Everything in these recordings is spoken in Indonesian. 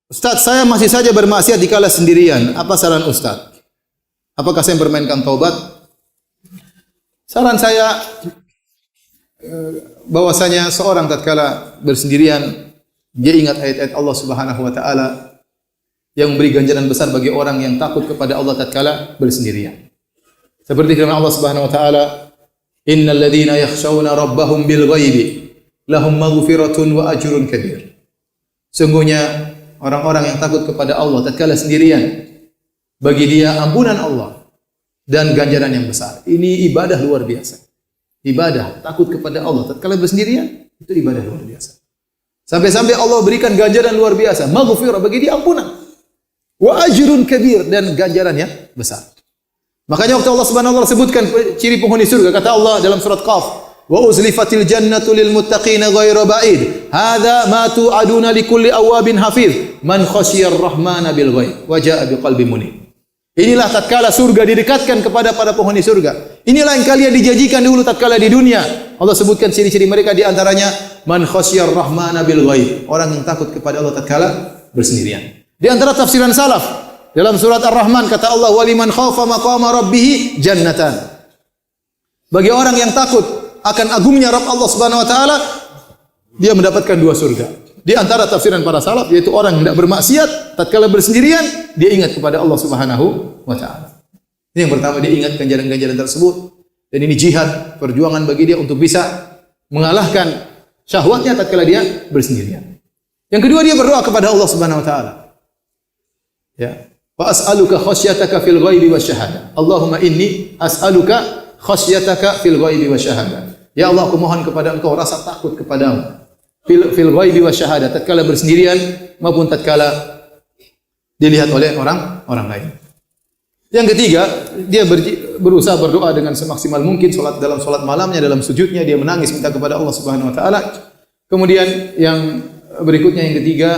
Ustaz, saya masih saja bermaksiat dikala sendirian. Apa saran Ustaz? Apakah saya bermainkan taubat? Saran saya bahwasanya seorang tatkala bersendirian dia ingat ayat-ayat Allah Subhanahu wa taala yang memberi ganjaran besar bagi orang yang takut kepada Allah tatkala bersendirian. Seperti firman Allah Subhanahu wa taala, "Innal ladzina yakhshawna rabbahum bil ghaibi lahum maghfiratun wa ajrun kabir." Sungguhnya orang-orang yang takut kepada Allah tatkala sendirian, bagi dia ampunan Allah dan ganjaran yang besar. Ini ibadah luar biasa. Ibadah takut kepada Allah tatkala bersendirian itu ibadah luar biasa. Sampai-sampai Allah berikan ganjaran luar biasa, maghfirah, bagi dia ampunan. Wa ajrun kabir, dan ganjaran yang besar. Makanya waktu Allah Subhanahu wa taala sebutkan ciri penghuni surga, kata Allah dalam surat Qaf, wa uzlifatil jannatu lil muttaqina ghairu ba'id. Hadza ma tu'aduna likulli awwabin hafiz. Man khasyiyar rahmana bil ghaib wa jaa'a biqalbin munib. Inilah tatkala surga didekatkan kepada para penghuni surga. Inilah yang kalian dijanjikan dulu tatkala di dunia. Allah sebutkan ciri-ciri mereka, di antaranya man khasyiyar rahmana bil ghaib. Orang yang takut kepada Allah tatkala bersendirian. Di antara tafsiran salaf dalam surat Ar-Rahman kata Allah, waliman khaufa maqama rabbih jannatan. Bagi orang yang takut akan agungnya Rabb Allah Subhanahu wa taala, dia mendapatkan dua surga. Di antara tafsiran para salaf yaitu orang yang tidak bermaksiat tatkala bersendirian, dia ingat kepada Allah Subhanahu wa taala. Ini yang pertama, dia ingat ganjaran-ganjaran tersebut, dan ini jihad, perjuangan bagi dia untuk bisa mengalahkan syahwatnya tatkala dia bersendirian. Yang kedua, dia berdoa kepada Allah Subhanahu wa taala. Ya. Wa as'aluka khasyataka fil ghaibi wasyahada. Allahumma inni as'aluka khasyataka fil ghaibi wasyahada. Ya Allah, aku mohon kepada Engkau rasa takut kepadamu fil ghaibi wasyahada, tatkala bersendirian maupun tatkala dilihat oleh orang lain. Yang ketiga, dia berusaha berdoa dengan semaksimal mungkin, dalam salat malamnya, dalam sujudnya dia menangis minta kepada Allah Subhanahu wa taala. Kemudian yang berikutnya, yang ketiga,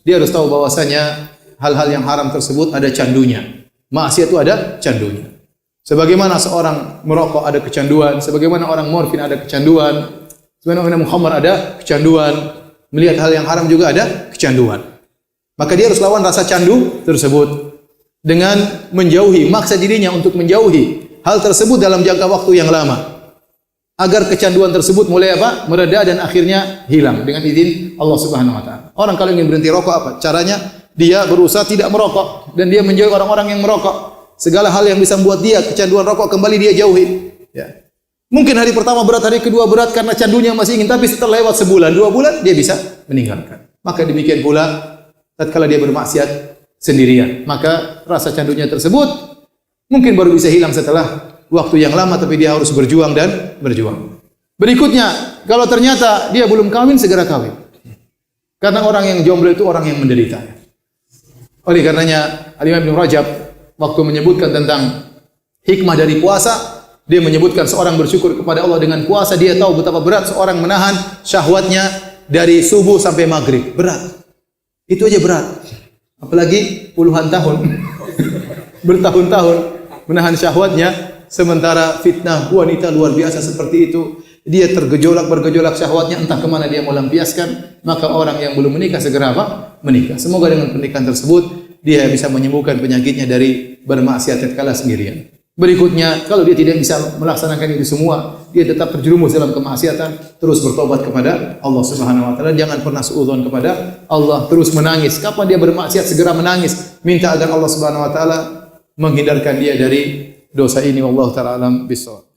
dia harus tahu bahwasanya hal-hal yang haram tersebut ada candunya. Maksiat itu ada candunya. Sebagaimana seorang merokok ada kecanduan, sebagaimana orang morfin ada kecanduan, sebagaimana mukhamar ada kecanduan, melihat hal yang haram juga ada kecanduan. Maka dia harus lawan rasa candu tersebut dengan menjauhi, maksa dirinya untuk menjauhi hal tersebut dalam jangka waktu yang lama, agar kecanduan tersebut mulai mereda dan akhirnya hilang dengan izin Allah Subhanahu wa taala. Orang kalau ingin berhenti rokok, apa caranya? Dia berusaha tidak merokok dan dia menjauhi orang-orang yang merokok. Segala hal yang bisa membuat dia kecanduan rokok kembali dia jauhi. Ya. Mungkin hari pertama berat, hari kedua berat karena candunya masih ingin, tapi setelah lewat sebulan, 2 bulan dia bisa meninggalkan. Maka demikian pula tatkala dia bermaksiat sendirian, maka rasa candunya tersebut mungkin baru bisa hilang setelah waktu yang lama, tapi dia harus berjuang dan berjuang. Berikutnya, kalau ternyata dia belum kawin, segera kawin. Karena orang yang jomblo itu orang yang menderita. Oleh karenanya Al-Imam Ibnu Rajab waktu menyebutkan tentang hikmah dari puasa, dia menyebutkan seorang bersyukur kepada Allah dengan puasa. Dia tahu betapa berat seorang menahan syahwatnya dari subuh sampai maghrib. Berat. Itu aja berat. Apalagi puluhan tahun. Bertahun-tahun menahan syahwatnya, sementara fitnah wanita luar biasa seperti itu. Dia bergejolak syahwatnya, entah kemana dia mau lampiaskan. Maka orang yang belum menikah segera menikah. Semoga dengan pernikahan tersebut dia bisa menyembuhkan penyakitnya dari bermaksiat tatkala sendirian. Berikutnya, kalau dia tidak bisa melaksanakan itu semua, dia tetap terjerumus dalam kemaksiatan, terus bertobat kepada Allah Subhanahu wa taala. Jangan pernah suudzon kepada Allah, terus menangis. Kapan dia bermaksiat, segera menangis, minta agar Allah Subhanahu wa taala menghindarkan dia dari dosa ini. Wallahu taala alam bissawab.